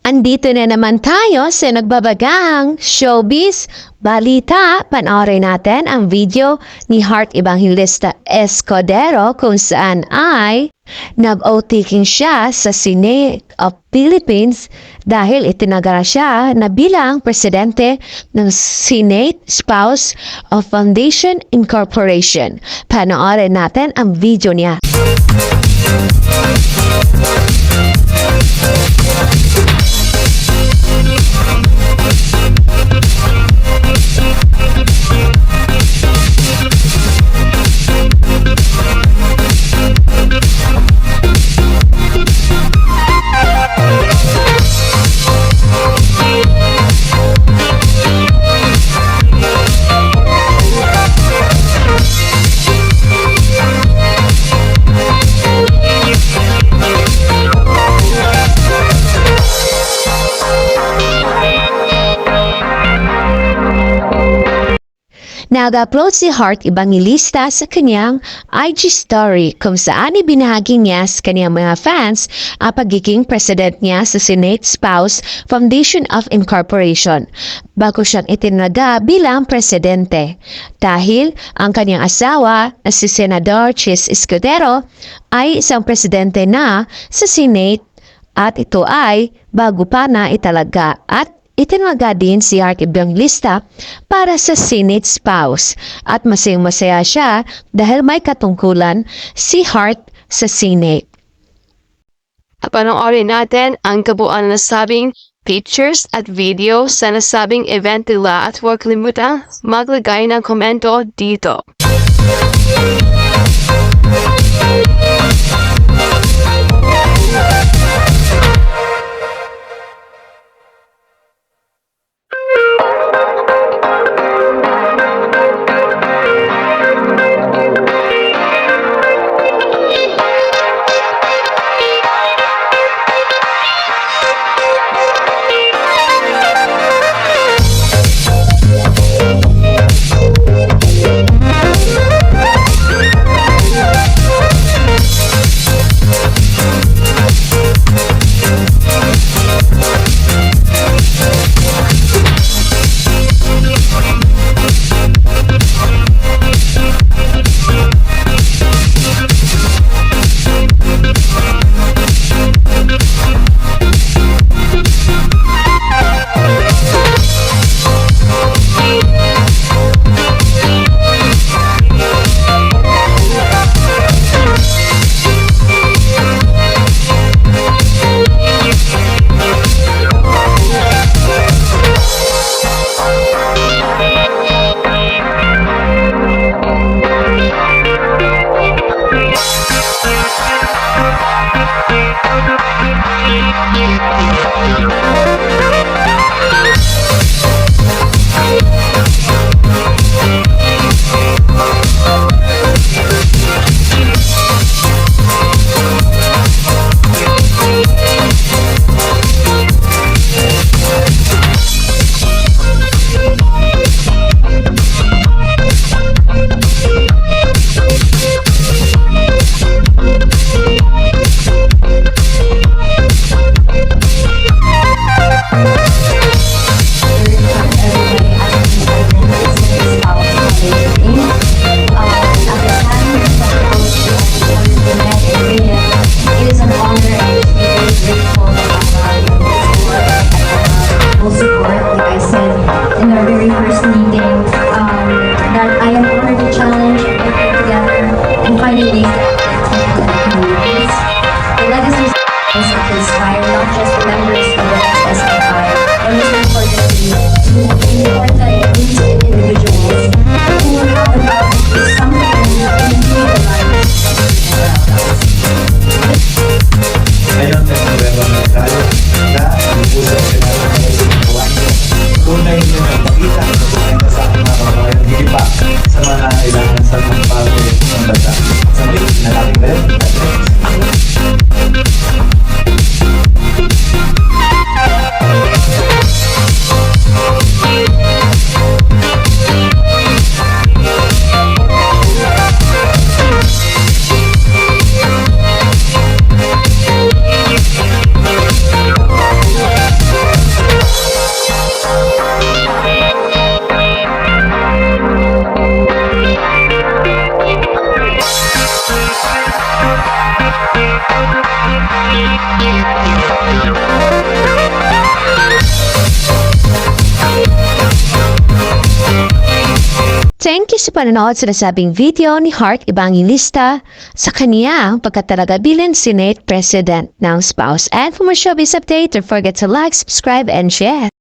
Andito na naman tayo sa nagbabagang showbiz balita. Panoorin natin ang video ni Heart Evangelista Escudero kung saan ay nag-outtaking siya sa Senate of Philippines dahil itinagara siya na bilang presidente ng Senate Spouse of Foundation Incorporation. Panoorin natin ang video niya. Nag-upload si Heart Evangelista sa kanyang IG story kung saan ibinahagi niya sa kanyang mga fans ang pagiging president niya sa Senate Spouse Foundation of Incorporation bago siyang itinaga bilang presidente. Dahil ang kanyang asawa na si Senador Chis Escudero ay isang presidente na sa Senate at ito ay bago pa na italaga at itinaga din si Heart Evangelista para sa Senate Spouse at masayang-masaya siya dahil may katungkulan si Heart sa Senate. Panoorin natin ang kabuuan na nasabing pictures at video sa nasabing event nila at huwag kalimutan maglagay ng komento dito. Thank you sa panonood sa nasabing video ni Heart Evangelista sa kaniyang pagkatalaga bilang Senate President ng spouse. And for more showbiz update, don't forget to like, subscribe, and share.